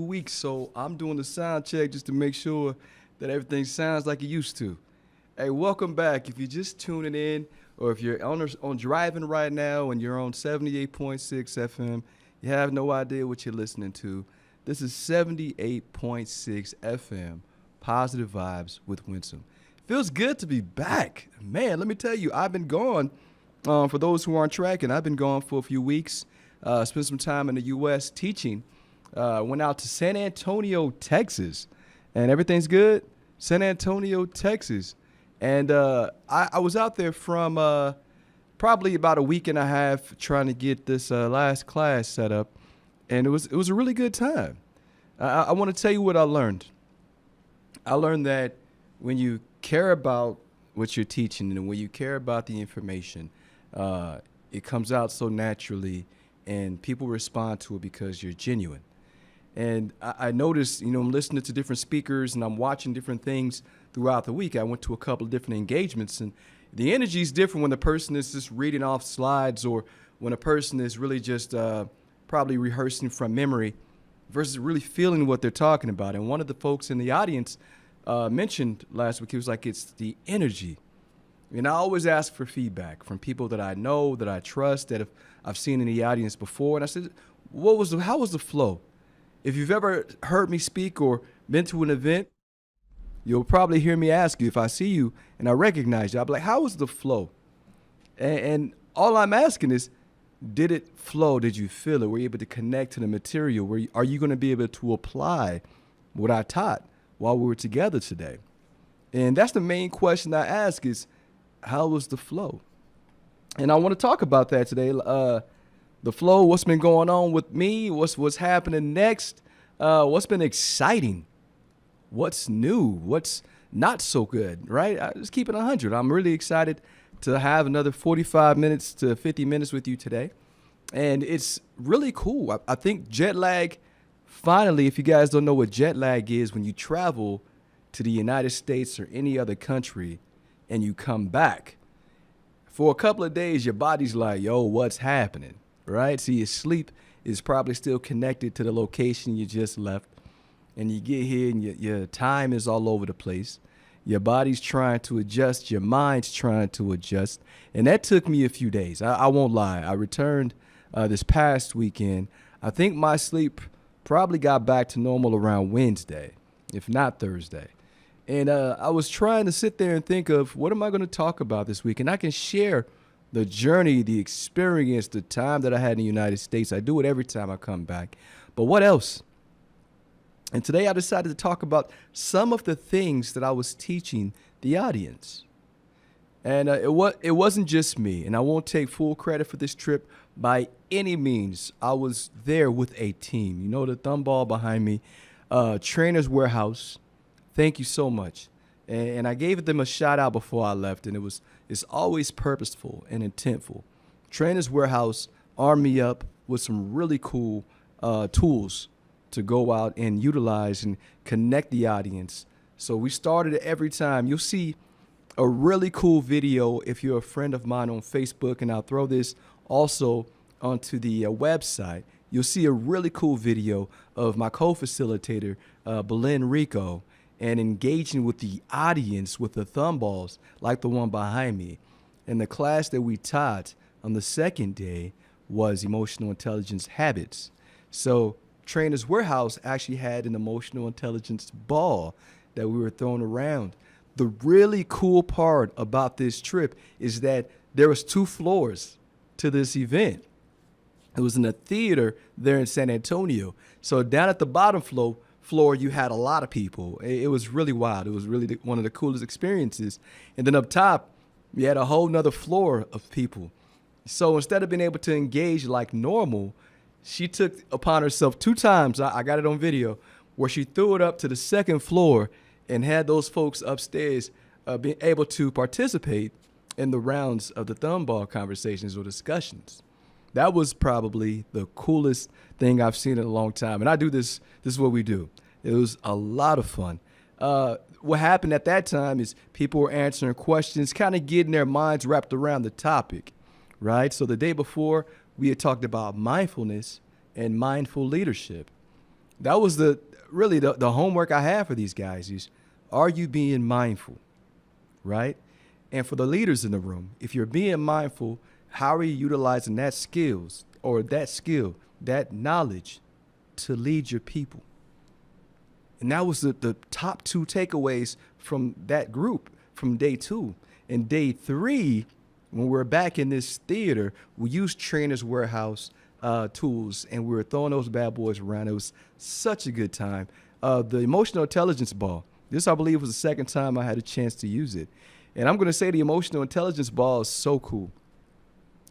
weeks, so I'm doing the sound check just to make sure that everything sounds like it used to. Hey, welcome back. If you're just tuning in, or if you're on driving right now and you're on 78.6 FM, you have no idea what you're listening to. This is 78.6 FM, Positive Vibes with Winsome. Feels good to be back. Man, let me tell you, I've been gone. For those who aren't tracking, I've been gone for a few weeks. Spent some time in the U.S. teaching. Went out to San Antonio, Texas, and everything's good. San Antonio, Texas. And I was out there from probably about a week and a half trying to get this last class set up, and it was a really good time. I want to tell you what I learned. I learned that when you care about what you're teaching and when you care about the information, it comes out so naturally, and people respond to it because you're genuine. And I noticed, I'm listening to different speakers and I'm watching different things throughout the week. I went to a couple of different engagements, and the energy is different when the person is just reading off slides or when a person is really just probably rehearsing from memory versus really feeling what they're talking about. And one of the folks in the audience mentioned last week, he was like, it's the energy. And I always ask for feedback from people that I know, that I trust, that I've seen in the audience before. And I said, how was the flow? If you've ever heard me speak or been to an event, you'll probably hear me ask you, if I see you and I recognize you, I'll be like, how was the flow? And all I'm asking is, did it flow? Did you feel it? Were you able to connect to the material? Are you going to be able to apply what I taught while we were together today? And that's the main question I ask is, how was the flow? And I want to talk about that today. The flow, what's been going on with me, what's happening next, what's been exciting, what's new, what's not so good, right? I just keep it 100. I'm really excited to have another 45 minutes to 50 minutes with you today. And it's really cool. I think jet lag, finally, if you guys don't know what jet lag is, when you travel to the United States or any other country and you come back, for a couple of days, your body's like, yo, what's happening? Right? So your sleep is probably still connected to the location you just left. And you get here and your time is all over the place. Your body's trying to adjust. Your mind's trying to adjust. And that took me a few days. I won't lie. I returned this past weekend. I think my sleep probably got back to normal around Wednesday, if not Thursday. And I was trying to sit there and think of what am I going to talk about this week? And I can share the journey, the experience, the time that I had in the United States. I do it every time I come back. But what else? And today I decided to talk about some of the things that I was teaching the audience. And it wasn't just me, and I won't take full credit for this trip by any means. I was there with a team. You know, the thumb ball behind me, Trainer's Warehouse. Thank you so much. And I gave them a shout out before I left, and it's always purposeful and intentful. Trainer's Warehouse armed me up with some really cool tools to go out and utilize and connect the audience. So we started it every time. You'll see a really cool video if you're a friend of mine on Facebook, and I'll throw this also onto the website. You'll see a really cool video of my co-facilitator, Belen Rico, and engaging with the audience with the thumb balls like the one behind me. And the class that we taught on the second day was emotional intelligence habits. So Trainer's Warehouse actually had an emotional intelligence ball that we were throwing around. The really cool part about this trip is that there was 2 floors to this event. It was in a theater there in San Antonio. So down at the bottom floor, you had a lot of people. It was really wild. It was really one of the coolest experiences. And then up top, you had a whole nother floor of people. So instead of being able to engage like normal, she took upon herself 2 times, I got it on video, where she threw it up to the second floor and had those folks upstairs being able to participate in the rounds of the thumb ball conversations or discussions. That was probably the coolest thing I've seen in a long time. And I do this is what we do. It was a lot of fun. What happened at that time is people were answering questions, kind of getting their minds wrapped around the topic, right? So the day before, we had talked about mindfulness and mindful leadership. That was the homework I had for these guys is, are you being mindful, right? And for the leaders in the room, if you're being mindful, how are you utilizing that skills or that skill, that knowledge to lead your people? And that was the top two takeaways from that group from day 2. And day 3, when we're back in this theater, we used Trainers Warehouse tools, and we were throwing those bad boys around. It was such a good time. The emotional intelligence ball. This, I believe, was the second time I had a chance to use it. And I'm going to say the emotional intelligence ball is so cool.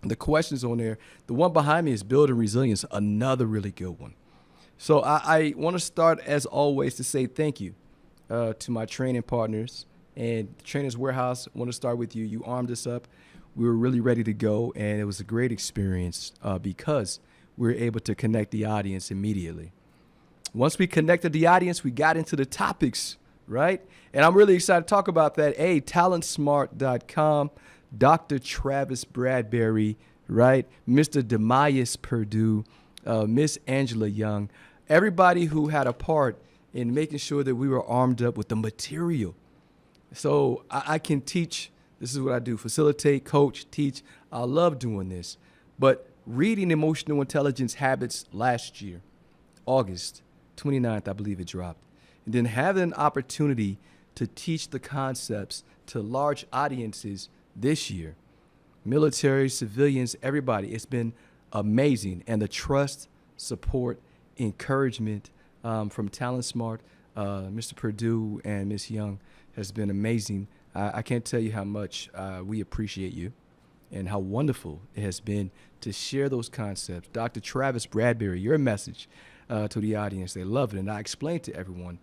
The questions on there, the one behind me is building resilience, another really good one. So I want to start, as always, to say thank you to my training partners. And Trainers Warehouse, I want to start with you. You armed us up. We were really ready to go, and it was a great experience because we were able to connect the audience immediately. Once we connected the audience, we got into the topics, right? And I'm really excited to talk about that. talentsmart.com, Dr. Travis Bradbury, right? Mr. Demias Perdue, Miss Angela Young, everybody who had a part in making sure that we were armed up with the material. So I can teach. This is what I do: facilitate, coach, teach. I love doing this. But reading Emotional Intelligence Habits last year, August 29th, I believe it dropped. And then having an opportunity to teach the concepts to large audiences this year, military, civilians, everybody. It's been amazing. And the trust, support, encouragement from Talent Smart, Mr. Perdue and Miss Young has been amazing. I can't tell you how much we appreciate you and how wonderful it has been to share those concepts. Dr. Travis Bradbury, your message to the audience, they love it. And I explained to everyone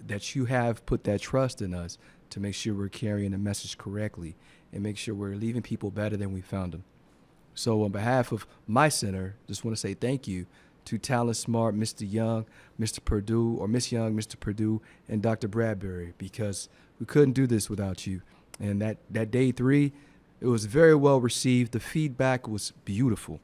that you have put that trust in us to make sure we're carrying the message correctly and make sure we're leaving people better than we found them. So on behalf of my center, just want to say thank you to Talent Smart, Mr. Young, Mr. Perdue, or Miss Young, Mr. Perdue, and Dr. Bradbury, because we couldn't do this without you. And that day 3, it was very well received. The feedback was beautiful,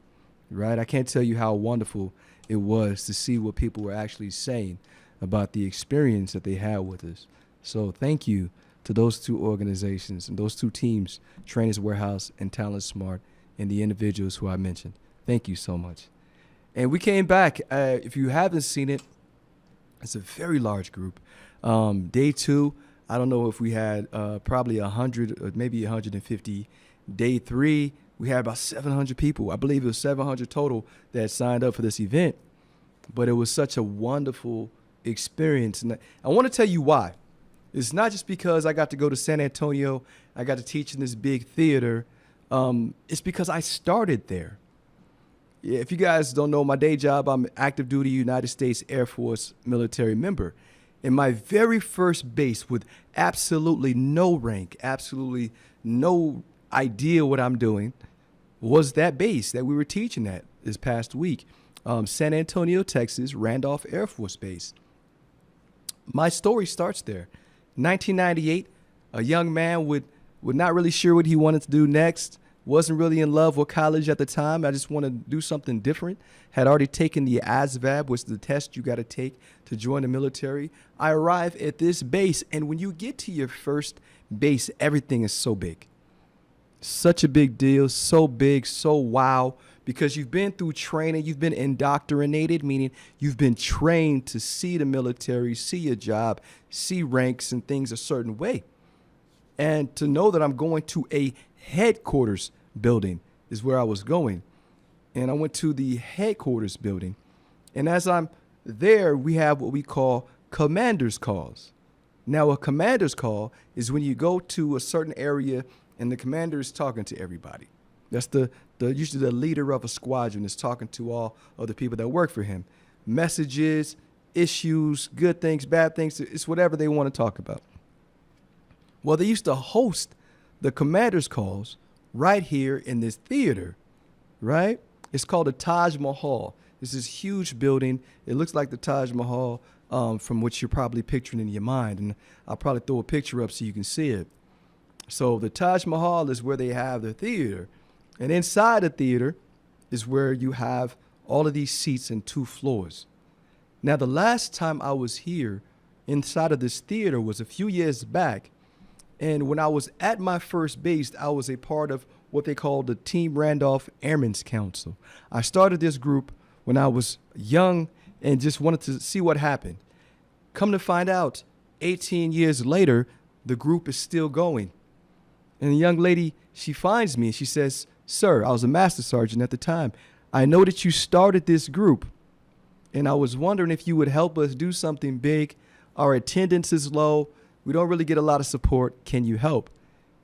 right? I can't tell you how wonderful it was to see what people were actually saying about the experience that they had with us. So thank you to those 2 organizations and those 2 teams, Trainers Warehouse and Talent Smart, and the individuals who I mentioned. Thank you so much. And we came back. If you haven't seen it, it's a very large group. Day 2, I don't know if we had probably 100 or maybe 150. Day 3, we had about 700 people. I believe it was 700 total that signed up for this event. But it was such a wonderful experience. And I want to tell you why. It's not just because I got to go to San Antonio, I got to teach in this big theater. It's because I started there. If you guys don't know my day job, I'm an active duty United States Air Force military member. And my very first base with absolutely no rank, absolutely no idea what I'm doing, was that base that we were teaching at this past week. San Antonio, Texas, Randolph Air Force Base. My story starts there. 1998, a young man would not really sure what he wanted to do next. Wasn't really in love with college at the time. I just wanted to do something different. Had already taken the ASVAB, which is the test you got to take to join the military. I arrived at this base, and when you get to your first base, everything is so big. Such a big deal, so big, so wow, because you've been through training, you've been indoctrinated, meaning you've been trained to see the military, see your job, see ranks and things a certain way. And to know that I'm going to a headquarters building is where I was going. And I went to the headquarters building. And as I'm there, we have what we call commander's calls. Now, a commander's call is when you go to a certain area and the commander is talking to everybody. That's usually the leader of a squadron is talking to all of the people that work for him. Messages, issues, good things, bad things, it's whatever they want to talk about. Well, they used to host the commander's calls right here in this theater, right? It's called the Taj Mahal. It's this huge building. It looks like the Taj Mahal from what you're probably picturing in your mind. And I'll probably throw a picture up so you can see it. So the Taj Mahal is where they have the theater. And inside the theater is where you have all of these seats and 2 floors. Now, the last time I was here inside of this theater was a few years back. And when I was at my first base, I was a part of what they call the Team Randolph Airmen's Council. I started this group when I was young and just wanted to see what happened. Come to find out, 18 years later, the group is still going. And the young lady, she finds me and she says, "Sir," I was a master sergeant at the time, "I know that you started this group, and I was wondering if you would help us do something big. Our attendance is low. We don't really get a lot of support. Can you help?"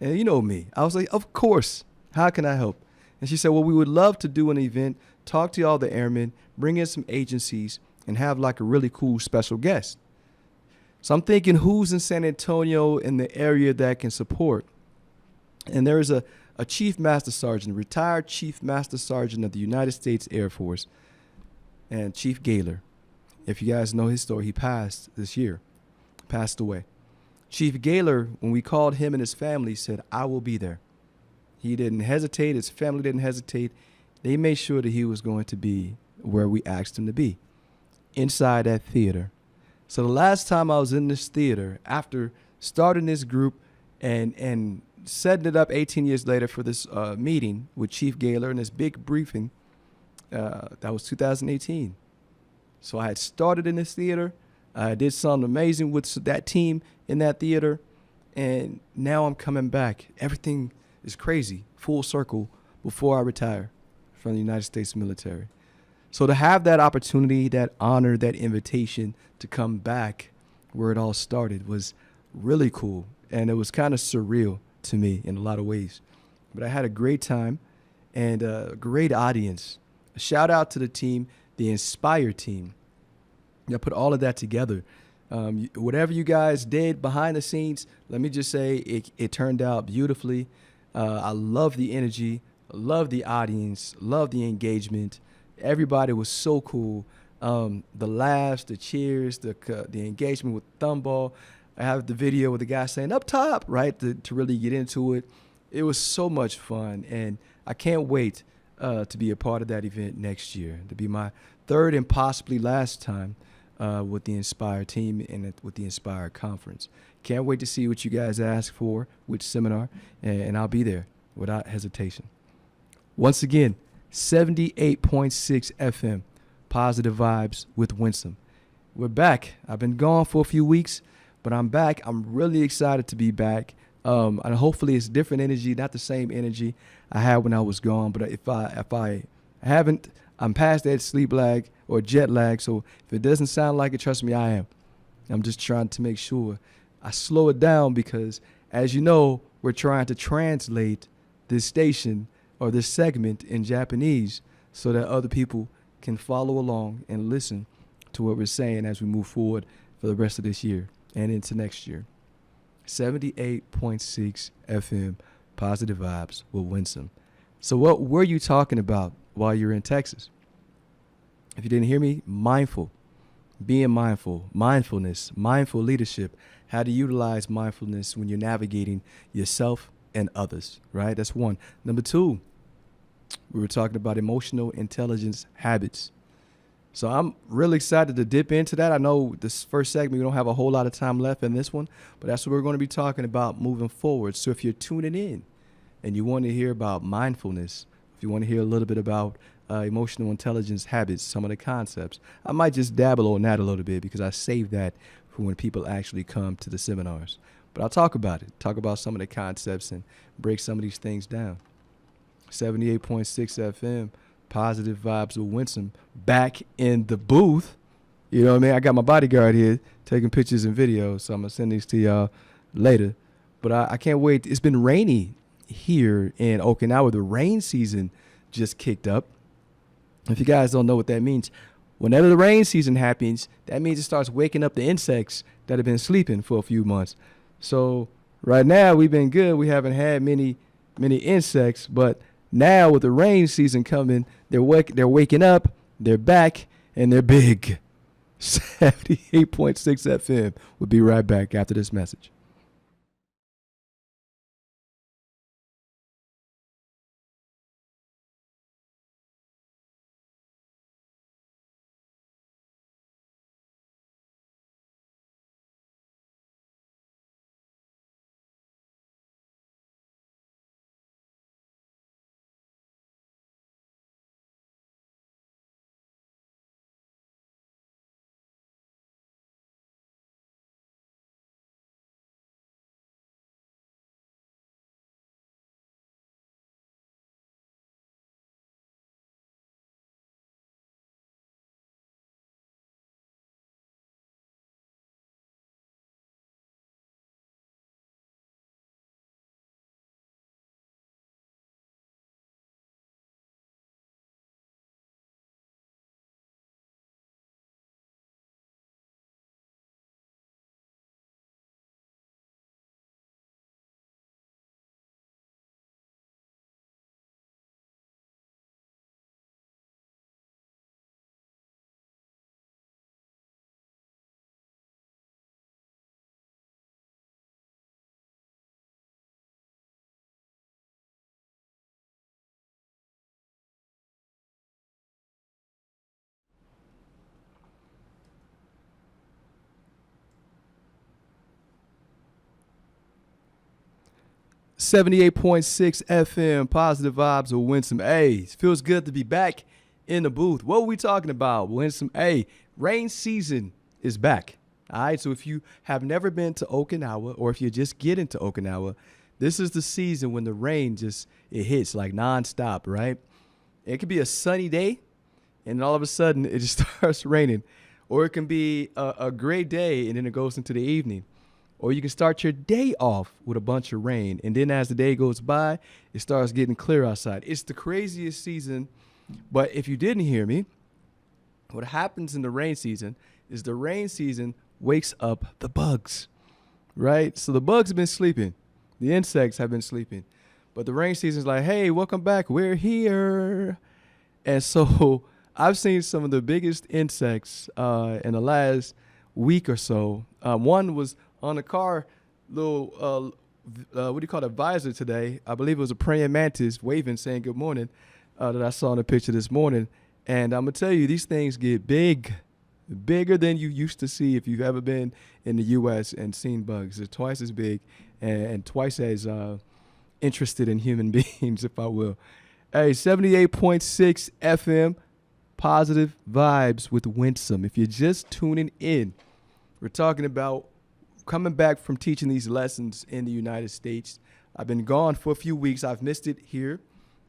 And you know me. I was like, "Of course. How can I help?" And she said, "Well, we would love to do an event, talk to all the airmen, bring in some agencies, and have like a really cool special guest." So I'm thinking, who's in San Antonio in the area that can support? And there is a chief master sergeant, retired chief master sergeant of the United States Air Force, and Chief Gaylor. If you guys know his story, he passed this year, passed away. Chief Gaylor, when we called him and his family, said, "I will be there." He didn't hesitate. His family didn't hesitate. They made sure that he was going to be where we asked him to be, inside that theater. So the last time I was in this theater, after starting this group and setting it up 18 years later for this meeting with Chief Gaylor and this big briefing, that was 2018. So I had started in this theater. I did something amazing with that team in that theater. And now I'm coming back. Everything is crazy, full circle, before I retire from the United States military. So to have that opportunity, that honor, that invitation to come back where it all started was really cool. And it was kind of surreal to me in a lot of ways. But I had a great time and a great audience. A shout out to the team, the Inspire team. I put all of that together. Whatever you guys did behind the scenes, let me just say it turned out beautifully. I love the energy, love the audience, love the engagement. Everybody was so cool. The laughs, the cheers, the engagement with Thumball. I have the video with the guy saying "up top," right, to really get into it. It was so much fun, and I can't wait to be a part of that event next year, to be my third and possibly last time with the Inspire team and with the Inspire conference. Can't wait to see what you guys ask for, which seminar, and I'll be there without hesitation. Once again, 78.6 FM, Positive Vibes with Winsome. We're back. I've been gone for a few weeks, but I'm back. I'm really excited to be back. And hopefully it's different energy, not the same energy I had when I was gone. But if I haven't, I'm past that sleep lag or jet lag. So if it doesn't sound like it, trust me, I am. I'm just trying to make sure I slow it down because, as you know, we're trying to translate this station or this segment in Japanese so that other people can follow along and listen to what we're saying as we move forward for the rest of this year and into next year. 78.6 FM, Positive Vibes with Winsome. So what were you talking about while you're in Texas? If you didn't hear me, mindful, being mindful, mindfulness, mindful leadership, how to utilize mindfulness when you're navigating yourself and others, right? That's one. Number two, we were talking about emotional intelligence habits. So I'm really excited to dip into that. I know this first segment, we don't have a whole lot of time left in this one, but that's what we're going to be talking about moving forward. So if you're tuning in and you want to hear about mindfulness, if you want to hear a little bit about emotional intelligence habits, some of the concepts, I might just dabble on that a little bit because I save that for when people actually come to the seminars. But I'll talk about it, talk about some of the concepts and break some of these things down. 78.6 FM, Positive Vibes with Winsome, back in the booth. You know what I mean? I got my bodyguard here taking pictures and videos, so I'm going to send these to y'all later. But I can't wait. It's been rainy here in Okinawa. The rain season just kicked up. If you guys don't know what that means, whenever the rain season happens, that means it starts waking up the insects that have been sleeping for a few months. So right now we've been good. We haven't had many insects, but now with the rain season coming, they're waking up, they're back, and they're big. 78.6 FM. We'll be right back after this message. 78.6 FM, positive vibes will win some A's. Feels good to be back in the booth. What were we talking about? Win some A. Rain season is back. All right, so if you have never been to Okinawa, or if you're just getting to Okinawa, this is the season when the rain it hits like nonstop, right? It could be a sunny day, and all of a sudden it just starts raining. Or it can be a great day, and then it goes into the evening. Or you can start your day off with a bunch of rain, and then as the day goes by, it starts getting clear outside. It's the craziest season, but if you didn't hear me, what happens in the rain season is the rain season wakes up the bugs, right? So the bugs have been sleeping. The insects have been sleeping. But the rain season is like, hey, welcome back. We're here. And so I've seen some of the biggest insects in the last week or so. One was on a car, little, what do you call it, visor today. I believe it was a praying mantis waving, saying good morning, that I saw in a picture this morning. And I'm going to tell you, these things get bigger than you used to see if you've ever been in the U.S. and seen bugs. They're twice as big and twice as interested in human beings, if I will. Hey, 78.6 FM, positive vibes with Winsome. If you're just tuning in, we're talking about coming back from teaching these lessons in the United States. I've been gone for a few weeks. I've missed it here.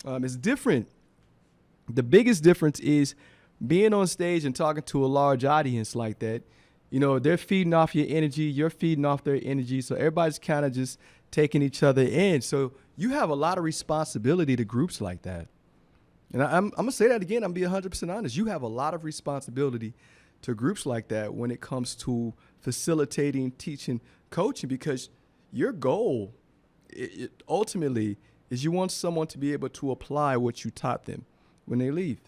It's different. The biggest difference is being on stage and talking to a large audience like that. You know, they're feeding off your energy. You're feeding off their energy. So everybody's kind of just taking each other in. So you have a lot of responsibility to groups like that. And I'm going to say that again. I'm going to be 100% honest. You have a lot of responsibility to groups like that when it comes to facilitating, teaching, coaching, because your goal ultimately is you want someone to be able to apply what you taught them when they leave.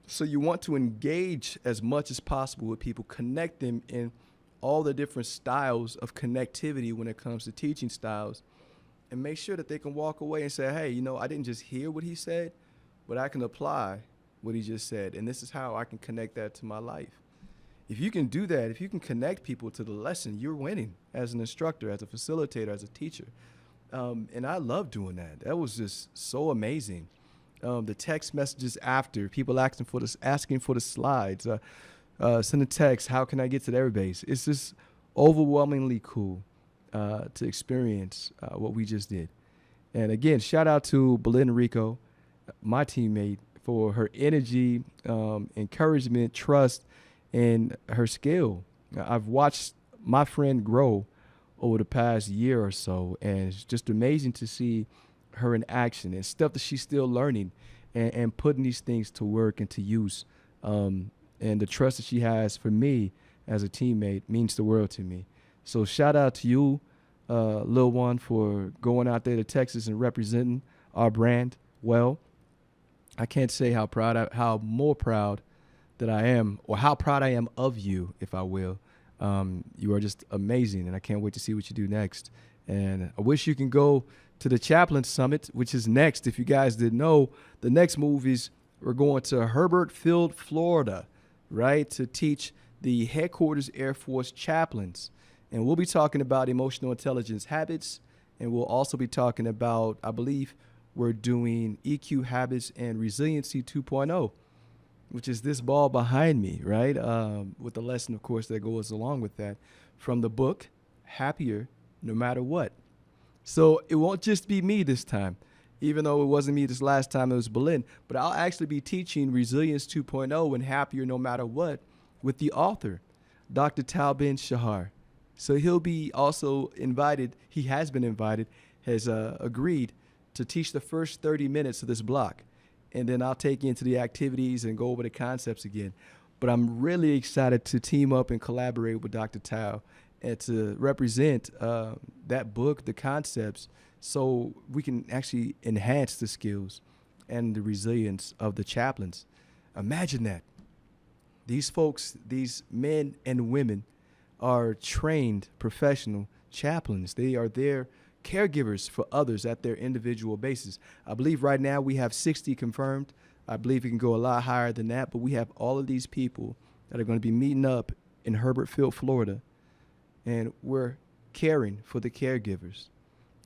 So you want to engage as much as possible with people, connect them in all the different styles of connectivity when it comes to teaching styles, and make sure that they can walk away and say, hey, you know, I didn't just hear what he said, but I can apply what he just said, and this is how I can connect that to my life. If you can do that, if you can connect people to the lesson, you're winning as an instructor, as a facilitator, as a teacher. And I love doing that. That was just so amazing. The text messages after, people asking for the slides, send a text, how can I get to their base? It's just overwhelmingly cool to experience what we just did. And again, shout out to Belinda Rico, my teammate, for her energy, encouragement, trust, and her skill. I've watched my friend grow over the past year or so, and it's just amazing to see her in action and stuff that she's still learning and putting these things to work and to use. And the trust that she has for me as a teammate means the world to me. So shout out to you, Lil One, for going out there to Texas and representing our brand well. I can't say how more proud that I am, or how proud I am of you, if I will. You are just amazing, and I can't wait to see what you do next. And I wish you can go to the Chaplain Summit, which is next. If you guys didn't know, the next move is we're going to Herbert Field, Florida, right, to teach the Headquarters Air Force chaplains. And we'll be talking about emotional intelligence habits, and we'll also be talking about, I believe, we're doing EQ habits and resiliency 2.0, which is this ball behind me, right, with the lesson, of course, that goes along with that from the book, Happier No Matter What. So it won't just be me this time, even though it wasn't me this last time, it was Berlin, but I'll actually be teaching Resilience 2.0 and Happier No Matter What with the author, Dr. Tal Ben-Shahar. So he'll be also invited, he has been invited, has agreed to teach the first 30 minutes of this block. And then I'll take you into the activities and go over the concepts again. But I'm really excited to team up and collaborate with Dr. Tal and to represent that book, the concepts, so we can actually enhance the skills and the resilience of the chaplains. Imagine that. These folks, these men and women, are trained professional chaplains. They are there caregivers for others at their individual basis. I believe right now we have 60 confirmed. I believe it can go a lot higher than that, but we have all of these people that are going to be meeting up in Herbert Field, Florida, and we're caring for the caregivers.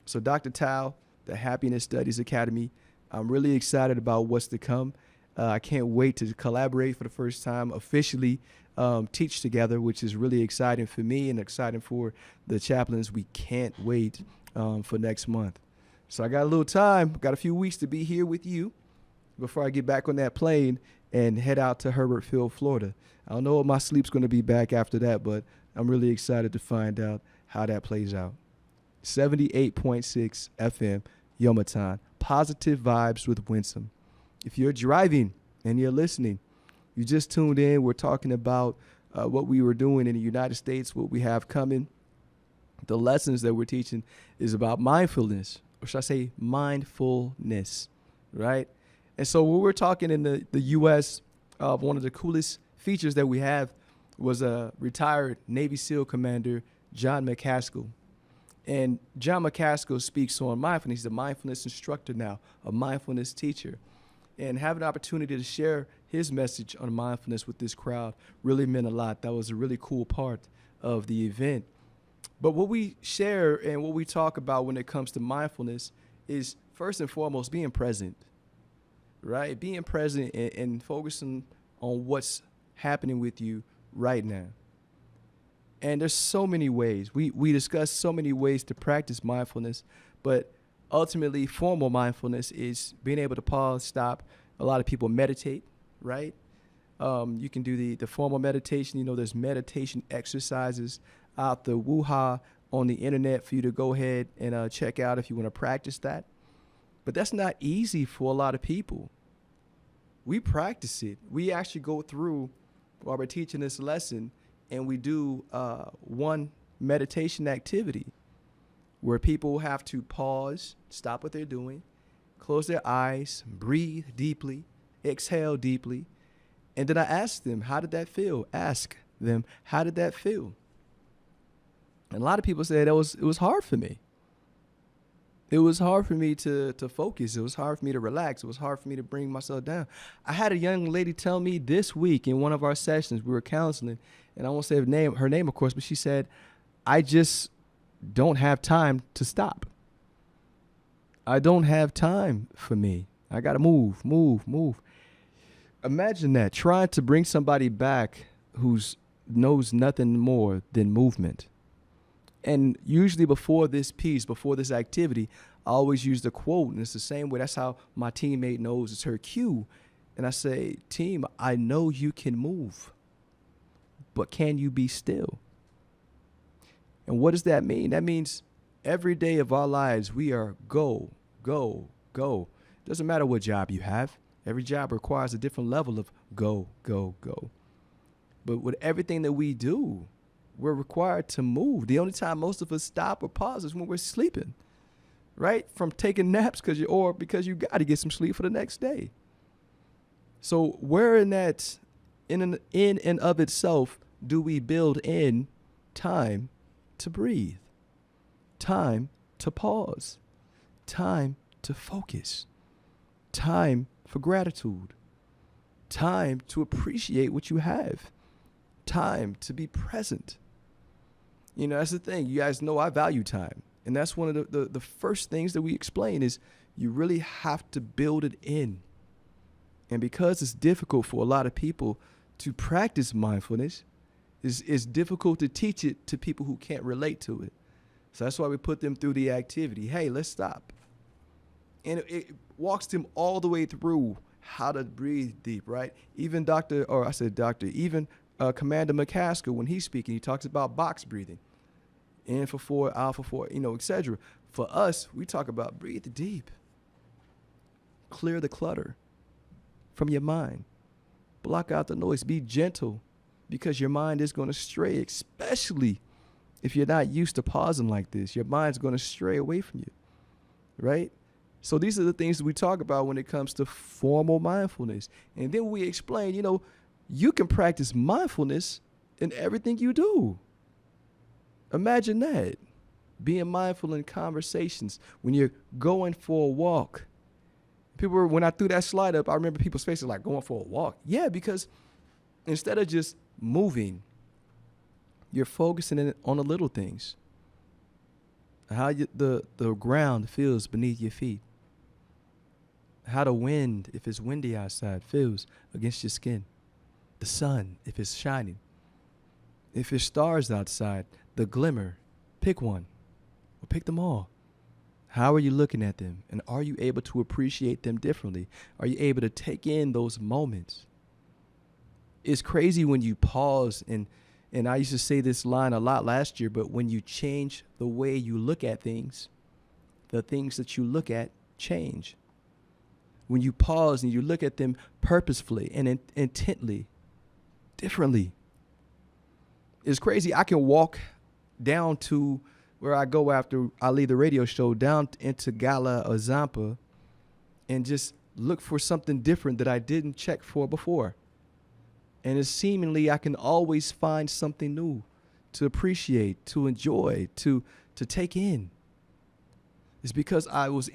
So Dr. Tao, the Happiness Studies Academy, I'm really excited about what's to come. I can't wait to collaborate for the first time, officially teach together, which is really exciting for me and exciting for the chaplains. We can't wait for next month. So I got a little time, got a few weeks to be here with you before I get back on that plane and head out to Herbert Field, Florida. I don't know if my sleep's going to be back after that, but I'm really excited to find out how that plays out. 78.6 FM, Yomatan. Positive vibes with Winsome. If you're driving and you're listening, you just tuned in. We're talking about what we were doing in the United States, what we have coming. The lessons that we're teaching is about mindfulness, or should I say mindfulness, right? And so when we're talking in the U.S., one of the coolest features that we have was a retired Navy SEAL commander, John McCaskill. And John McCaskill speaks on mindfulness. He's a mindfulness instructor now, a mindfulness teacher. And having the opportunity to share his message on mindfulness with this crowd really meant a lot. That was a really cool part of the event. But what we share and what we talk about when it comes to mindfulness is first and foremost being present, right? Being present and focusing on what's happening with you right now. And there's so many ways. We discuss so many ways to practice mindfulness, but ultimately formal mindfulness is being able to pause, stop. A lot of people meditate, right? You can do the formal meditation. You know, there's meditation exercises out the woo-ha on the internet for you to go ahead and check out if you want to practice that. But that's not easy for a lot of people. We practice it. We actually go through while we're teaching this lesson, and we do one meditation activity where people have to pause, stop what they're doing, close their eyes, breathe deeply, exhale deeply. And then I ask them, how did that feel? Ask them, how did that feel? And a lot of people say it was hard for me. It was hard for me to focus. It was hard for me to relax. It was hard for me to bring myself down. I had a young lady tell me this week in one of our sessions, we were counseling, and I won't say her name, of course, but she said, I just don't have time to stop. I don't have time for me. I got to move. Imagine that, trying to bring somebody back who knows nothing more than movement. And usually before this activity, I always use the quote, and it's the same way. That's how my teammate knows it's her cue. And I say, team, I know you can move, but can you be still? And what does that mean? That means every day of our lives, we are go. Doesn't matter what job you have. Every job requires a different level of go. But with everything that we do, we're required to move. The only time most of us stop or pause is when we're sleeping, right? From taking naps because you got to get some sleep for the next day. So where in and of itself do we build in time to breathe, time to pause, time to focus, time for gratitude, time to appreciate what you have, time to be present? You know, that's the thing. You guys know I value time. And that's one of the first things that we explain is you really have to build it in. And because it's difficult for a lot of people to practice mindfulness, it's difficult to teach it to people who can't relate to it. So that's why we put them through the activity. Hey, let's stop. And it walks them all the way through how to breathe deep, right? Even Commander McCaskill, when he's speaking, he talks about box breathing. In for 4, out for 4, etc. For us, we talk about breathe deep. Clear the clutter from your mind. Block out the noise. Be gentle because your mind is going to stray, especially if you're not used to pausing like this. Your mind's going to stray away from you, right? So these are the things that we talk about when it comes to formal mindfulness. And then we explain, you can practice mindfulness in everything you do. Imagine that. Being mindful in conversations when you're going for a walk. When I threw that slide up, I remember people's faces like, going for a walk. Yeah, because instead of just moving, you're focusing on the little things. how the ground feels beneath your feet, how the wind, if it's windy outside, feels against your skin, the sun, if it's shining, if there's stars outside, the glimmer. Pick one or pick them all. How are you looking at them? And are you able to appreciate them differently? Are you able to take in those moments? It's crazy when you pause, and I used to say this line a lot last year, but when you change the way you look at things, the things that you look at change. When you pause and you look at them purposefully and intently, differently. It's crazy. I can walk down to where I go after I leave the radio show, down into Gala or Zampa, and just look for something different that I didn't check for before. And it's seemingly I can always find something new to appreciate, to enjoy, to take in. It's because I was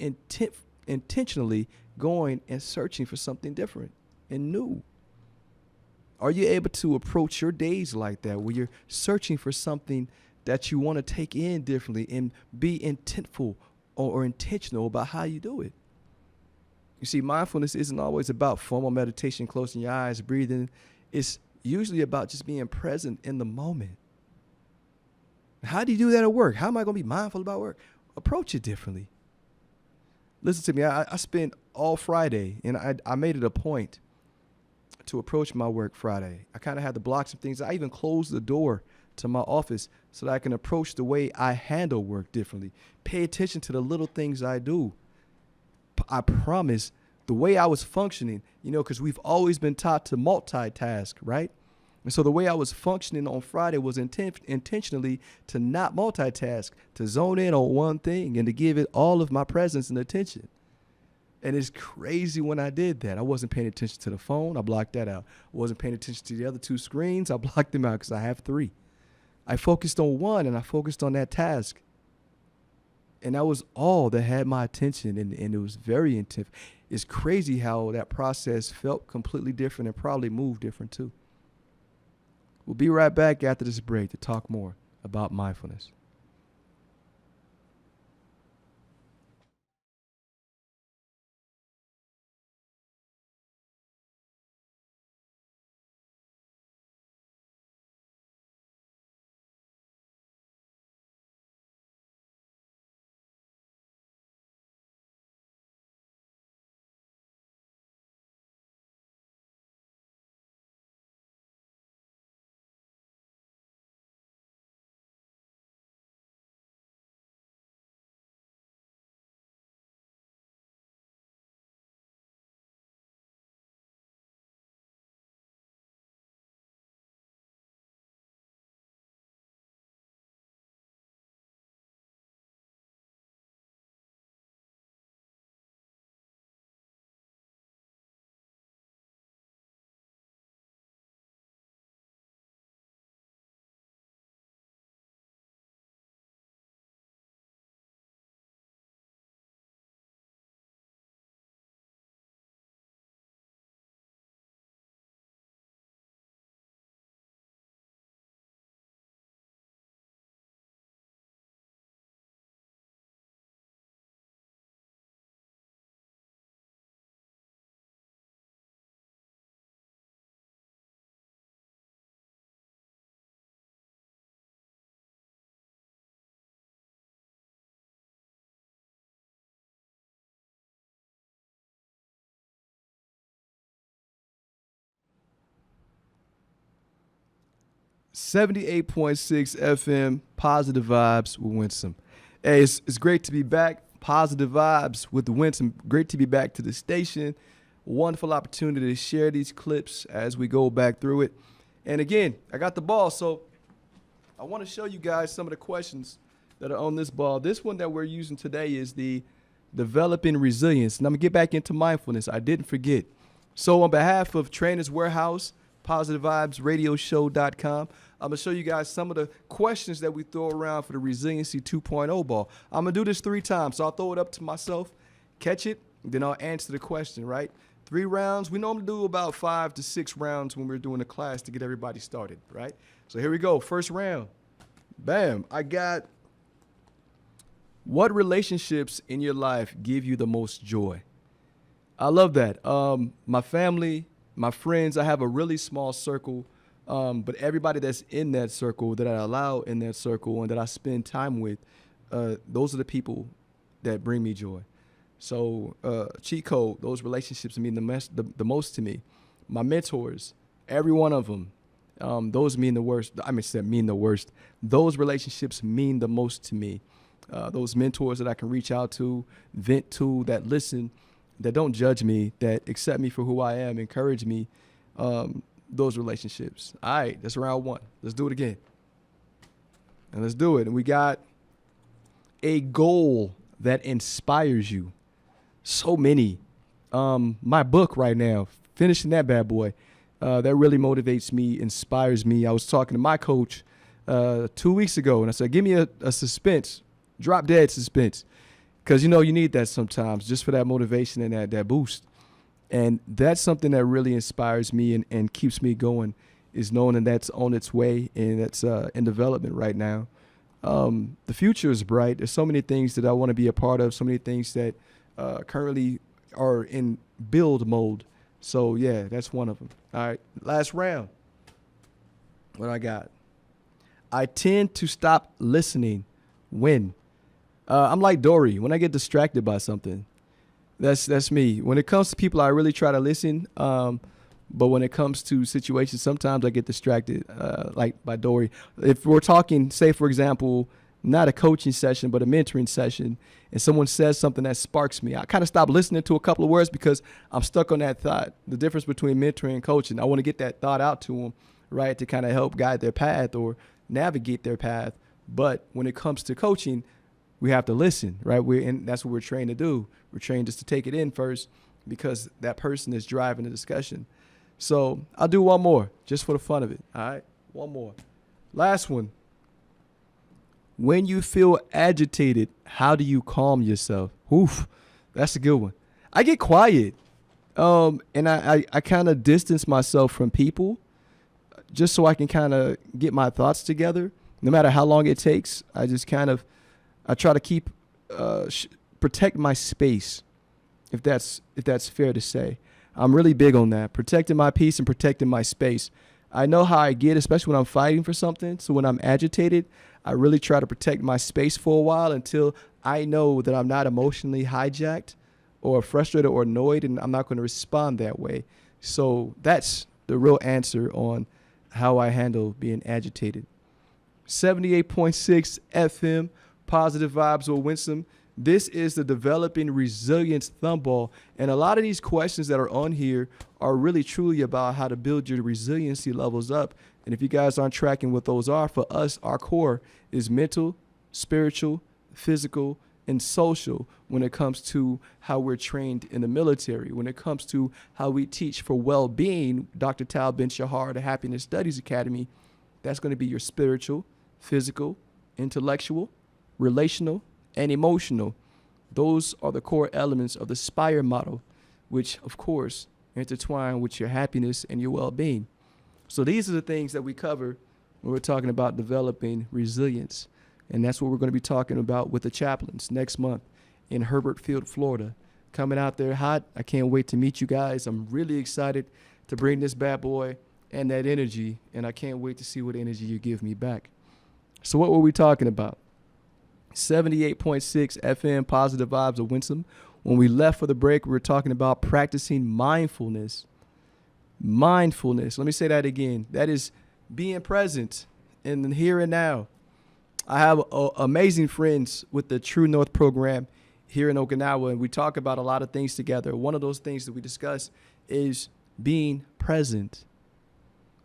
intentionally going and searching for something different and new. Are you able to approach your days like that, where you're searching for something that you want to take in differently and be intentful or intentional about how you do it? You see, mindfulness isn't always about formal meditation, closing your eyes, breathing. It's usually about just being present in the moment. How do you do that at work? How am I going to be mindful about work? Approach it differently. Listen to me. I spent all Friday, and I made it a point to approach my work Friday. I kind of had to block some things. I even closed the door to my office so that I can approach the way I handle work differently. Pay attention to the little things I do. I promise the way I was functioning, because we've always been taught to multitask, right? And so the way I was functioning on Friday was intentionally to not multitask, to zone in on one thing and to give it all of my presence and attention. And it's crazy when I did that. I wasn't paying attention to the phone. I blocked that out. I wasn't paying attention to the other two screens. I blocked them out because I have 3. I focused on one, and I focused on that task. And that was all that had my attention, and it was very intense. It's crazy how that process felt completely different and probably moved different too. We'll be right back after this break to talk more about mindfulness. .6 FM, Positive Vibes with Winsome. Hey, it's great to be back. Positive Vibes with Winsome. Great to be back to the station. Wonderful opportunity to share these clips as we go back through it. And again, I got the ball, so I want to show you guys some of the questions that are on this ball. This one that we're using today is the developing resilience. And I'm going to get back into mindfulness. I didn't forget. So on behalf of Trainers Warehouse, PositiveVibesRadioshow.com, I'm going to show you guys some of the questions that we throw around for the Resiliency 2.0 ball. I'm going to do this 3 times, so I'll throw it up to myself, catch it, and then I'll answer the question, right? 3 rounds. We normally do about 5 to 6 rounds when we're doing a class to get everybody started, right? So here we go. First round. Bam. I got What relationships in your life give you the most joy? I love that. My family, my friends, I have a really small circle, but everybody that's in that circle that I allow in that circle and that I spend time with, those are the people that bring me joy. So, cheat code, those relationships mean the most to me. My mentors, every one of them, those mean the worst. I mean, said mean the worst. Those relationships mean the most to me. Those mentors that I can reach out to, vent to, that listen, that don't judge me, that accept me for who I am, encourage me, those relationships. All right, that's round one. Let's do it again. And let's do it. And we got a goal that inspires you. So many. My book right now, finishing that bad boy, that really motivates me, inspires me. I was talking to my coach 2 weeks ago, and I said, give me a suspense, drop dead suspense. Because, you need that sometimes just for that motivation and that boost. And that's something that really inspires me and keeps me going, is knowing that that's on its way and that's in development right now. The future is bright. There's so many things that I want to be a part of, so many things that currently are in build mode. So, yeah, that's one of them. All right, last round. What I got? I tend to stop listening when. I'm like Dory. When I get distracted by something, that's me. When it comes to people, I really try to listen. But when it comes to situations, sometimes I get distracted, like by Dory. If we're talking, say, for example, not a coaching session, but a mentoring session, and someone says something that sparks me, I kind of stop listening to a couple of words because I'm stuck on that thought. The difference between mentoring and coaching, I want to get that thought out to them, right, to kind of help guide their path or navigate their path. But when it comes to coaching, we have to listen, right? That's what we're trained to do. We're trained just to take it in first because that person is driving the discussion. So I'll do one more just for the fun of it. All right, one more. Last one. When you feel agitated, how do you calm yourself? Oof, that's a good one. I get quiet, and I kind of distance myself from people just so I can kind of get my thoughts together. No matter how long it takes, I try to keep protect my space, if that's fair to say. I'm really big on that, protecting my peace and protecting my space. I know how I get, especially when I'm fighting for something. So when I'm agitated, I really try to protect my space for a while until I know that I'm not emotionally hijacked or frustrated or annoyed, and I'm not going to respond that way. So that's the real answer on how I handle being agitated. 78.6 FM, Positive Vibes or Winsome. This is the Developing Resilience Thumball. And a lot of these questions that are on here are really truly about how to build your resiliency levels up. And if you guys aren't tracking what those are, for us, our core is mental, spiritual, physical, and social when it comes to how we're trained in the military. When it comes to how we teach for well-being, Dr. Tal Ben Shahar, the Happiness Studies Academy, that's going to be your spiritual, physical, intellectual, relational, and emotional. Those are the core elements of the SPIRE model, which, of course, intertwine with your happiness and your well-being. So these are the things that we cover when we're talking about developing resilience. And that's what we're going to be talking about with the chaplains next month in Herbert Field, Florida. Coming out there hot. I can't wait to meet you guys. I'm really excited to bring this bad boy and that energy, and I can't wait to see what energy you give me back. So what were we talking about? 78.6 FM, Positive Vibes of Winsome. When we left for the break, we were talking about practicing mindfulness. Mindfulness. Let me say that again. That is being present in the here and now. I have amazing friends with the True North program here in Okinawa, and we talk about a lot of things together. One of those things that we discuss is being present,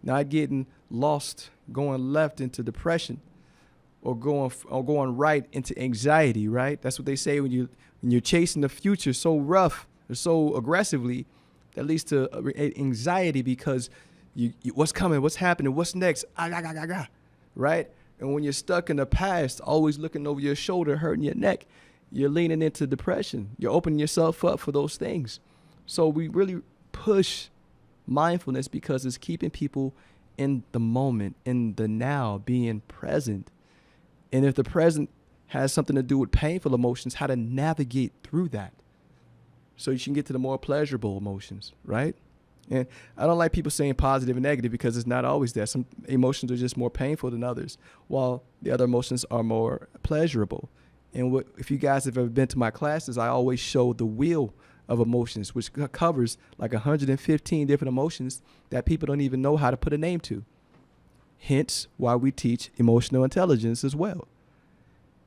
not getting lost, going left into depression, or going right into anxiety, right? That's what they say when you're chasing the future so rough or so aggressively, that leads to anxiety because you what's coming, what's happening, what's next, right? And when you're stuck in the past, always looking over your shoulder, hurting your neck, you're leaning into depression. You're opening yourself up for those things. So we really push mindfulness because it's keeping people in the moment, in the now, being present. And if the present has something to do with painful emotions, how to navigate through that so you can get to the more pleasurable emotions, right? And I don't like people saying positive and negative because it's not always that. Some emotions are just more painful than others, while the other emotions are more pleasurable. And if you guys have ever been to my classes, I always show the wheel of emotions, which covers like 115 different emotions that people don't even know how to put a name to. Hence why we teach emotional intelligence as well.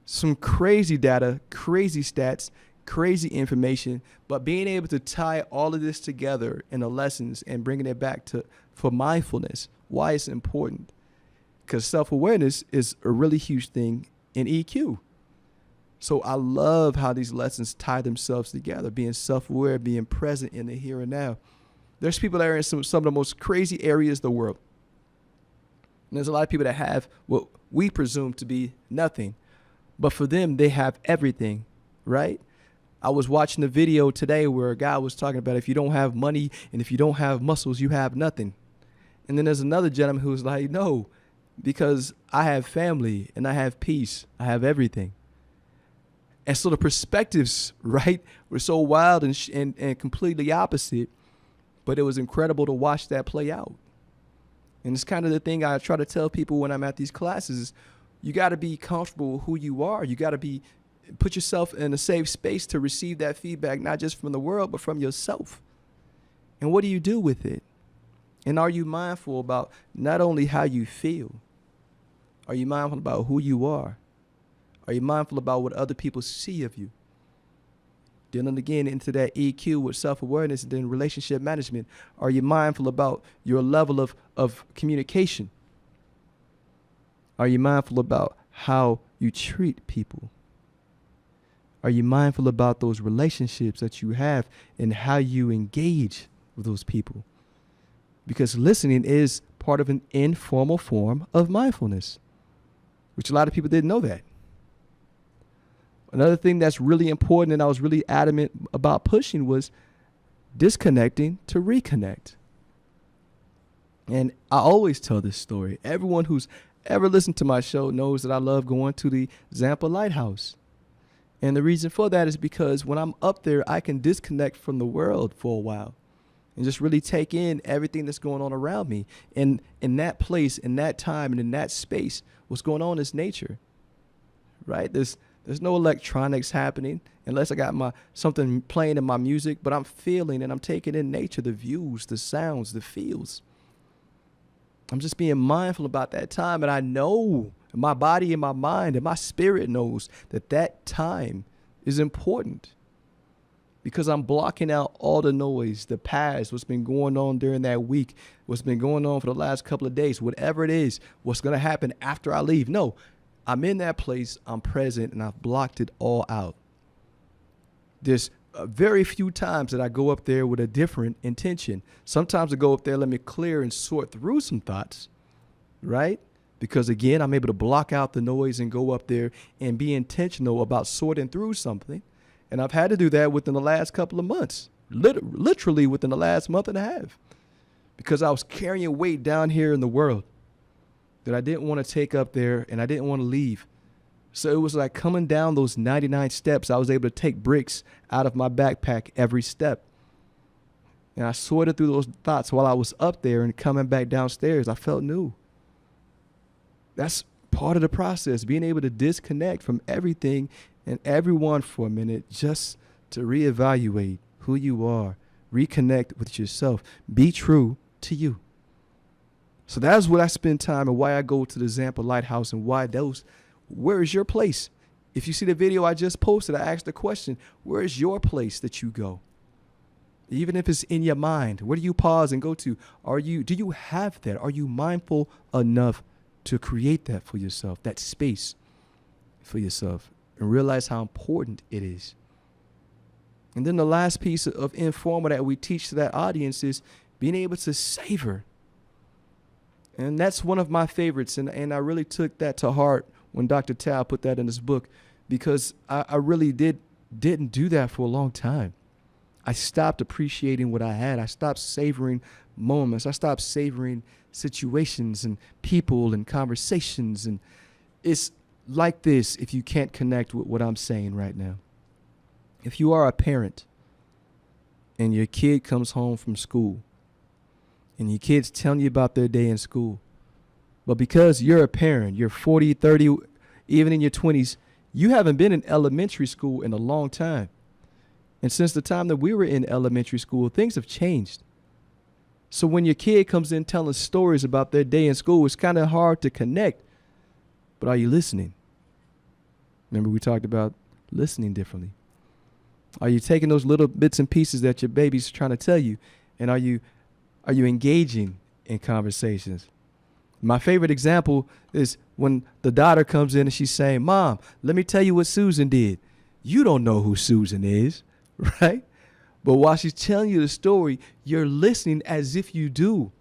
Some crazy data, crazy stats, crazy information, but being able to tie all of this together in the lessons and bringing it back for mindfulness, why it's important. Because self-awareness is a really huge thing in EQ. So I love how these lessons tie themselves together, being self-aware, being present in the here and now. There's people that are in some of the most crazy areas of the world. And there's a lot of people that have what we presume to be nothing, but for them, they have everything, right? I was watching a video today where a guy was talking about if you don't have money and if you don't have muscles, you have nothing. And then there's another gentleman who's like, no, because I have family and I have peace. I have everything. And so the perspectives, right, were so wild and completely opposite, but it was incredible to watch that play out. And it's kind of the thing I try to tell people when I'm at these classes is you got to be comfortable with who you are. You got to put yourself in a safe space to receive that feedback, not just from the world, but from yourself. And what do you do with it? And are you mindful about not only how you feel? Are you mindful about who you are? Are you mindful about what other people see of you? Dealing again into that EQ with self-awareness and then relationship management. Are you mindful about your level of communication? Are you mindful about how you treat people? Are you mindful about those relationships that you have and how you engage with those people? Because listening is part of an informal form of mindfulness, which a lot of people didn't know that. Another thing that's really important and I was really adamant about pushing was disconnecting to reconnect. And I always tell this story. Everyone who's ever listened to my show knows that I love going to the Zampa Lighthouse. And the reason for that is because when I'm up there, I can disconnect from the world for a while and just really take in everything that's going on around me. And in that place, in that time, and in that space, what's going on is nature, right? There's no electronics happening unless I got something playing in my music, but I'm feeling and I'm taking in nature, the views, the sounds, the feels. I'm just being mindful about that time. And I know my body and my mind and my spirit knows that time is important because I'm blocking out all the noise, the past, what's been going on during that week, what's been going on for the last couple of days, whatever it is, what's going to happen after I leave. No. I'm in that place, I'm present, and I've blocked it all out. There's very few times that I go up there with a different intention. Sometimes I go up there, let me clear and sort through some thoughts, right? Because again, I'm able to block out the noise and go up there and be intentional about sorting through something. And I've had to do that within the last couple of months, literally within the last month and a half, because I was carrying weight down here in the world that I didn't want to take up there and I didn't want to leave. So it was like coming down those 99 steps. I was able to take bricks out of my backpack every step. And I sorted through those thoughts while I was up there and coming back downstairs. I felt new. That's part of the process, being able to disconnect from everything and everyone for a minute just to reevaluate who you are, reconnect with yourself, be true to you. So that's what I spend time and why I go to the Zampa Lighthouse and where is your place? If you see the video I just posted, I asked the question, where is your place that you go? Even if it's in your mind, where do you pause and go to? Do you have that? Are you mindful enough to create that for yourself, that space for yourself, and realize how important it is? And then the last piece of informal that we teach to that audience is being able to savor. And that's one of my favorites. And I really took that to heart when Dr. Tao put that in his book, because I really didn't do that for a long time. I stopped appreciating what I had. I stopped savoring moments. I stopped savoring situations and people and conversations. And it's like this if you can't connect with what I'm saying right now. If you are a parent and your kid comes home from school and your kid's telling you about their day in school, but because you're a parent, you're 40, 30, even in your 20s, you haven't been in elementary school in a long time. And since the time that we were in elementary school, things have changed. So when your kid comes in telling stories about their day in school, it's kind of hard to connect. But are you listening? Remember, we talked about listening differently. Are you taking those little bits and pieces that your baby's trying to tell you, and are you engaging in conversations? My favorite example is when the daughter comes in and she's saying, "Mom, let me tell you what Susan did." You don't know who Susan is, right? But while she's telling you the story, you're listening as if you do.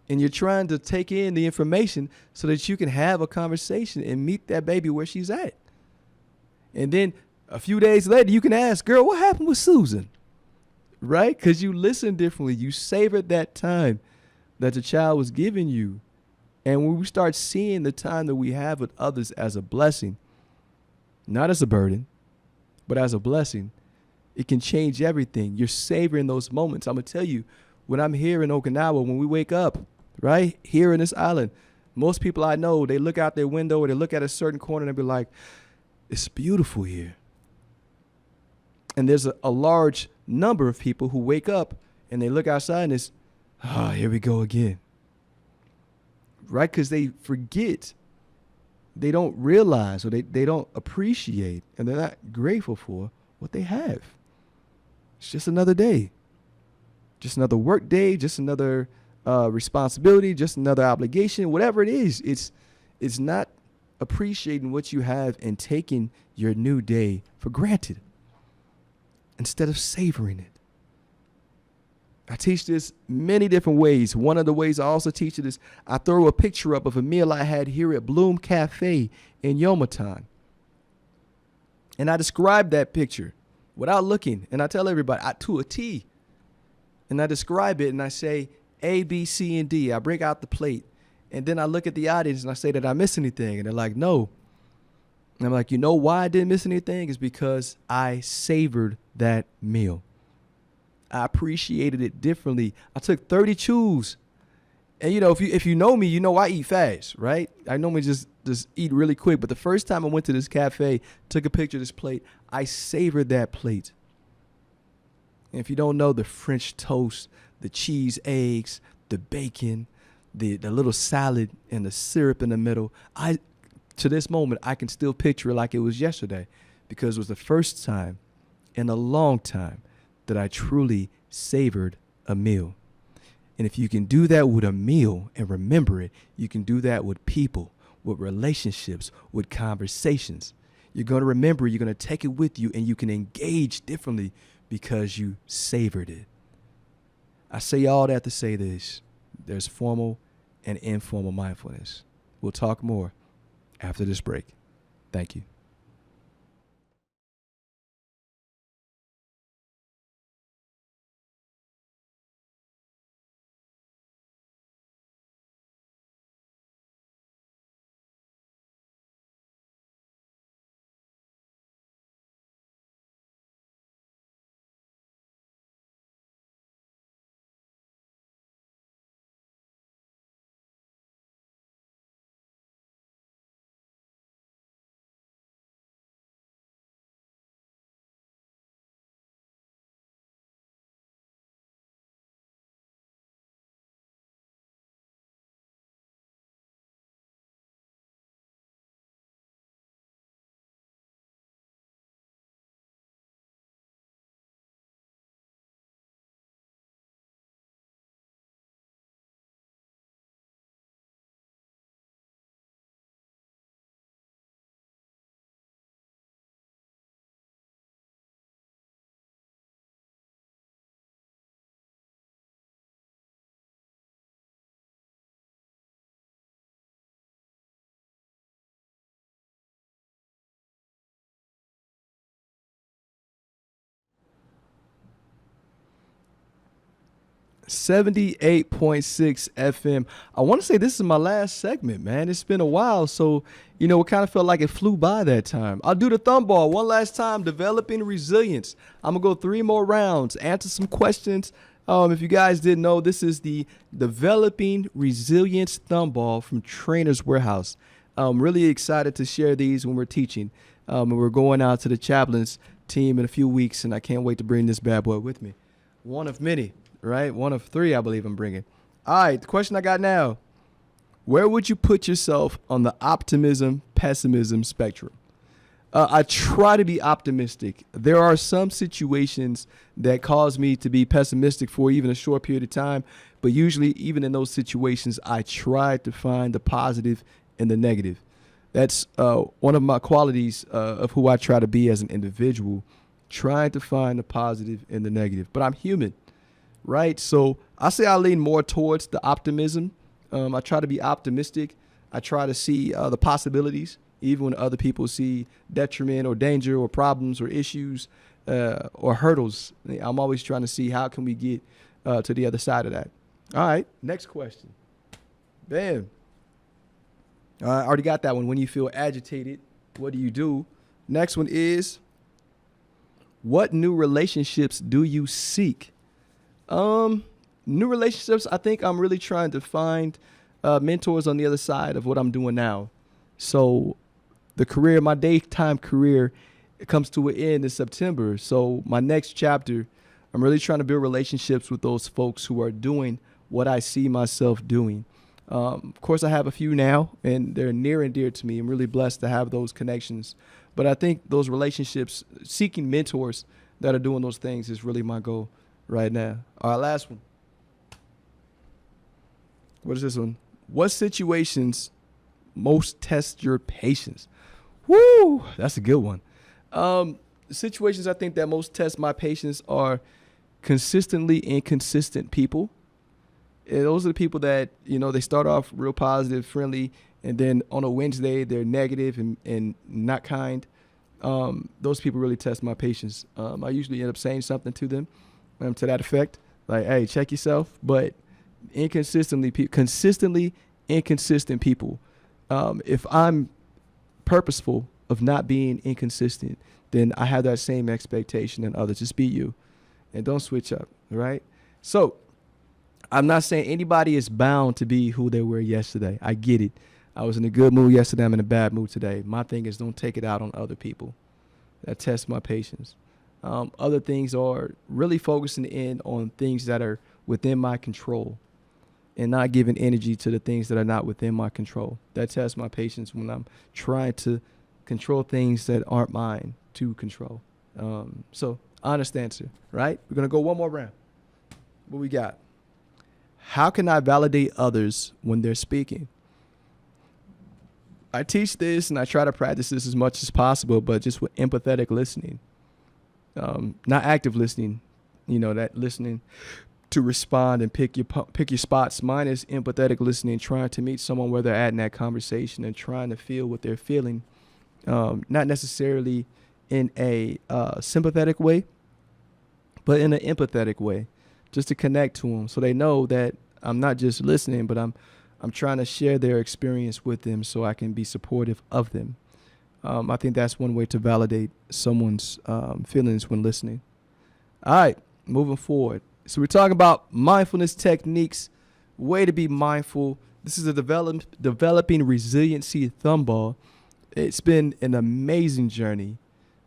And you're trying to take in the information so that you can have a conversation and meet that baby where she's at. And then a few days later, you can ask, "Girl, what happened with Susan?" Right? Because you listen differently. You savored that time that the child was giving you. And when we start seeing the time that we have with others as a blessing, not as a burden, but as a blessing, it can change everything. You're savoring those moments. I'm going to tell you, when I'm here in Okinawa, when we wake up, right, here in this island, most people I know, they look out their window or they look at a certain corner and they be like, "It's beautiful here." And there's a large number of people who wake up and they look outside and it's, "Oh, here we go again." Right? Because they forget. They don't realize or they don't appreciate and they're not grateful for what they have. It's just another day. Just another work day, just another responsibility, just another obligation, whatever it is. It's not appreciating what you have and taking your new day for granted instead of savoring it. I teach this many different ways. One of the ways I also teach it is I throw a picture up of a meal I had here at Bloom Cafe in Yomitan. And I describe that picture without looking. And I tell everybody to a T. And I describe it and I say A, B, C, and D. I break out the plate. And then I look at the audience and I say, "Did I miss anything?" And they're like, "No." And I'm like, "You know why I didn't miss anything? It's because I savored that meal. I appreciated it differently. I took 30 chews. And if you know me, you know I eat fast, right? I normally just eat really quick. But the first time I went to this cafe, took a picture of this plate, I savored that plate. And if you don't know, the French toast, the cheese eggs, the bacon, the little salad and the syrup in the middle, to this moment, I can still picture it like it was yesterday because it was the first time in a long time that I truly savored a meal. And if you can do that with a meal and remember it, you can do that with people, with relationships, with conversations. You're going to remember, you're going to take it with you, and you can engage differently because you savored it. I say all that to say this. There's formal and informal mindfulness. We'll talk more after this break. Thank you. 78.6 FM. I want to say this is my last segment, man. It's been a while, so it kind of felt like it flew by that time. I'll do the thumb ball one last time. Developing resilience. I'm gonna go 3 more rounds, answer some questions. If you guys didn't know, this is the Developing Resilience thumb ball from Trainer's Warehouse. I'm really excited to share these when we're teaching, and we're going out to the chaplains team in a few weeks, and I can't wait to bring this bad boy with me. One of many. Right? 1 of 3, I believe I'm bringing. All right, the question I got now. Where would you put yourself on the optimism-pessimism spectrum? I try to be optimistic. There are some situations that cause me to be pessimistic for even a short period of time, but usually even in those situations, I try to find the positive in the negative. That's one of my qualities of who I try to be as an individual, trying to find the positive in the negative. But I'm human. Right. So I say I lean more towards the optimism. I try to be optimistic. I try to see the possibilities, even when other people see detriment or danger or problems or issues or hurdles. I'm always trying to see how can we get to the other side of that. All right. Next question. Bam. I already got that one. When you feel agitated, what do you do? Next one is, what new relationships do you seek? New relationships, I think I'm really trying to find mentors on the other side of what I'm doing now. So the career, my daytime career, it comes to an end in September. So my next chapter, I'm really trying to build relationships with those folks who are doing what I see myself doing. Of course, I have a few now, and they're near and dear to me. I'm really blessed to have those connections. But I think those relationships, seeking mentors that are doing those things is really my goal right now. All right, last one. What is this one? What situations most test your patience? Woo, that's a good one. Situations I think that most test my patience are consistently inconsistent people. And those are the people that, they start off real positive, friendly, and then on a Wednesday, they're negative and not kind. Those people really test my patience. I usually end up saying something to them to that effect, like, hey, check yourself. But consistently inconsistent people. If I'm purposeful of not being inconsistent, then I have that same expectation in others. Just be you and don't switch up, right? So I'm not saying anybody is bound to be who they were yesterday. I get it. I was in a good mood yesterday. I'm in a bad mood today. My thing is, don't take it out on other people. That tests my patience. Other things are really focusing in on things that are within my control and not giving energy to the things that are not within my control. That tests my patience when I'm trying to control things that aren't mine to control. So honest answer, right? We're going to go one more round. What we got? How can I validate others when they're speaking? I teach this and I try to practice this as much as possible, but just with empathetic listening. Not active listening, that listening to respond and pick your spots. Mine is empathetic listening, trying to meet someone where they're at in that conversation and trying to feel what they're feeling. Not necessarily in a sympathetic way, but in an empathetic way, just to connect to them so they know that I'm not just listening, but I'm trying to share their experience with them so I can be supportive of them. I think that's one way to validate someone's feelings when listening. All right, moving forward. So we're talking about mindfulness techniques, way to be mindful. This is a developing resiliency thumb ball. It's been an amazing journey.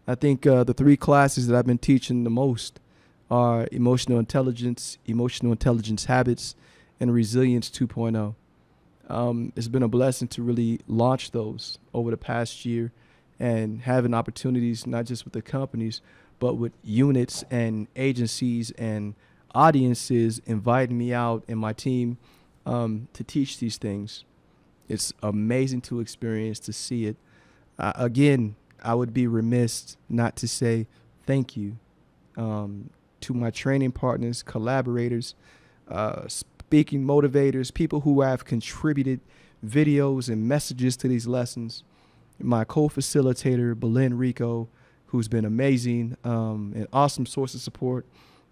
I think the 3 classes that I've been teaching the most are emotional intelligence habits, and resilience 2.0. It's been a blessing to really launch those over the past year and having opportunities, not just with the companies, but with units and agencies and audiences inviting me out and my team to teach these things. It's amazing to experience, to see it. Again, I would be remiss not to say thank you to my training partners, collaborators, speaking motivators, people who have contributed videos and messages to these lessons. My co-facilitator, Belen Rico, who's been amazing, an awesome source of support,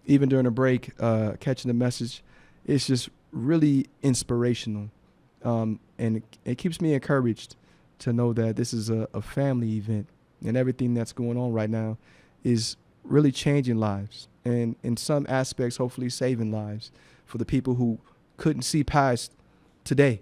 even during a break, catching the message. it's just really inspirational. And it keeps me encouraged to know that this is a family event, and everything that's going on right now is really changing lives, and in some aspects, hopefully saving lives for the people who couldn't see past today.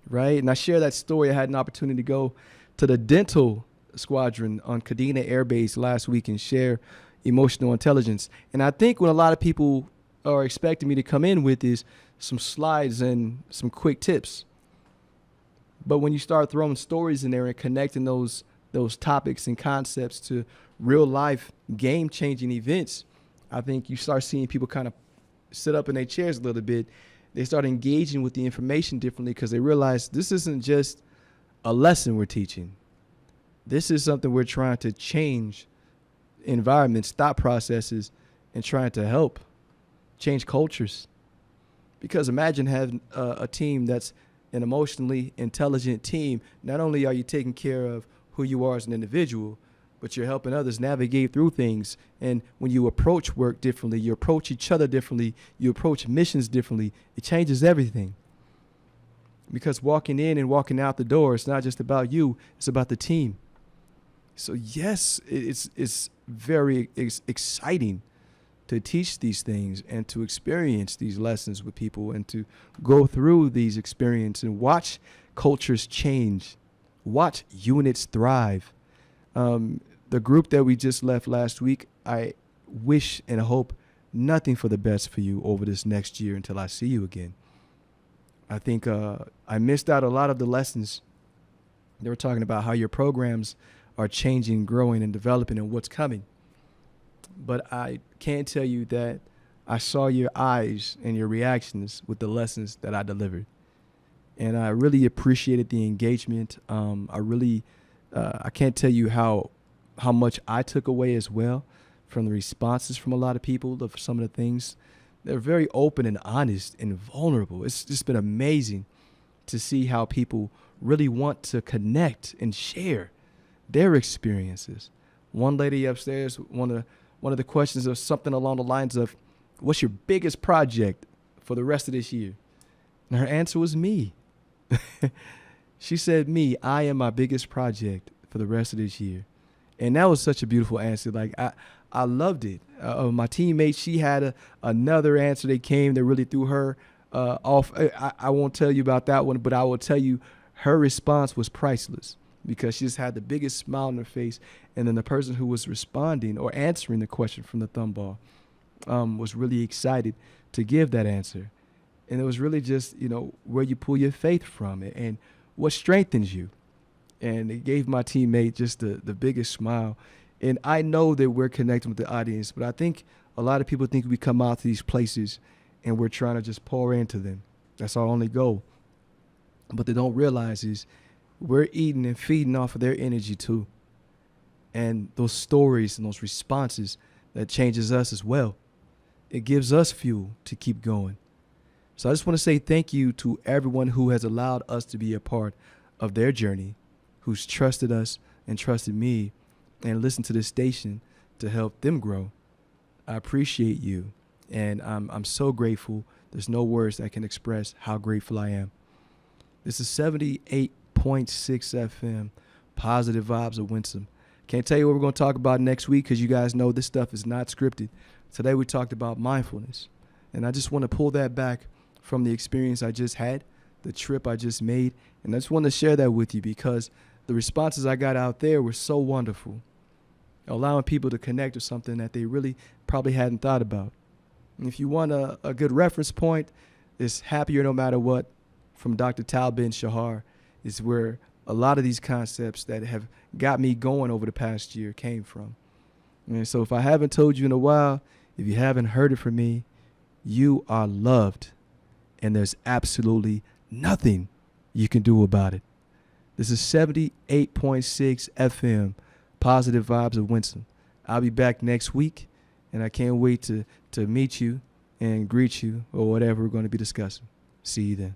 Right. And I share that story. I had an opportunity to go to the dental squadron on Kadena Air Base last week and share emotional intelligence. And I think what a lot of people are expecting me to come in with is some slides and some quick tips. But when you start throwing stories in there and connecting those topics and concepts to real life game changing events, I think you start seeing people kind of sit up in their chairs a little bit. They start engaging with the information differently because they realize this isn't just a lesson we're teaching. This is something we're trying to change environments, thought processes, and trying to help change cultures. Because imagine having a team that's an emotionally intelligent team. Not only are you taking care of who you are as an individual, but you're helping others navigate through things. And when you approach work differently, you approach each other differently, you approach missions differently, it changes everything. Because walking in and walking out the door, it's not just about you, it's about the team. So yes, it's very exciting to teach these things and to experience these lessons with people and to go through these experiences and watch cultures change, watch units thrive. The group that we just left last week, I wish and hope nothing for the best for you over this next year until I see you again. I think I missed out a lot of the lessons. They were talking about how your programs are changing, growing, and developing and what's coming. But I can tell you that I saw your eyes and your reactions with the lessons that I delivered. And I really appreciated the engagement. I can't tell you how much I took away as well from the responses from a lot of people of some of the things. They're very open and honest and vulnerable. It's just been amazing to see how people really want to connect and share their experiences. One lady upstairs, one of the questions was something along the lines of, what's your biggest project for the rest of this year? And her answer was me. She said, me, I am my biggest project for the rest of this year. And that was such a beautiful answer. Like, I loved it. My teammate, she had another answer that came that really threw her off. I won't tell you about that one, but I will tell you her response was priceless because she just had the biggest smile on her face. And then the person who was responding or answering the question from the thumb ball was really excited to give that answer. And it was really just, where you pull your faith from and what strengthens you. And it gave my teammate just the biggest smile. And I know that we're connecting with the audience, but I think a lot of people think we come out to these places and we're trying to just pour into them. That's our only goal. What they don't realize is we're eating and feeding off of their energy too. And those stories and those responses, that changes us as well. It gives us fuel to keep going. So I just want to say thank you to everyone who has allowed us to be a part of their journey, who's trusted us and trusted me and listened to this station to help them grow. I appreciate you, and I'm so grateful. There's no words that can express how grateful I am. This is 78.6 FM, Positive Vibes of Winsome. Can't tell you what we're going to talk about next week because you guys know this stuff is not scripted. Today we talked about mindfulness, and I just want to pull that back from the experience I just had, the trip I just made, and I just want to share that with you because the responses I got out there were so wonderful, allowing people to connect with something that they really probably hadn't thought about. And if you want a good reference point, it's Happier No Matter What from Dr. Tal Ben Shahar is where a lot of these concepts that have got me going over the past year came from. And so if I haven't told you in a while, if you haven't heard it from me, you are loved, and there's absolutely nothing you can do about it. This is 78.6 FM, Positive Vibes of Winston. I'll be back next week, and I can't wait to meet you and greet you or whatever we're going to be discussing. See you then.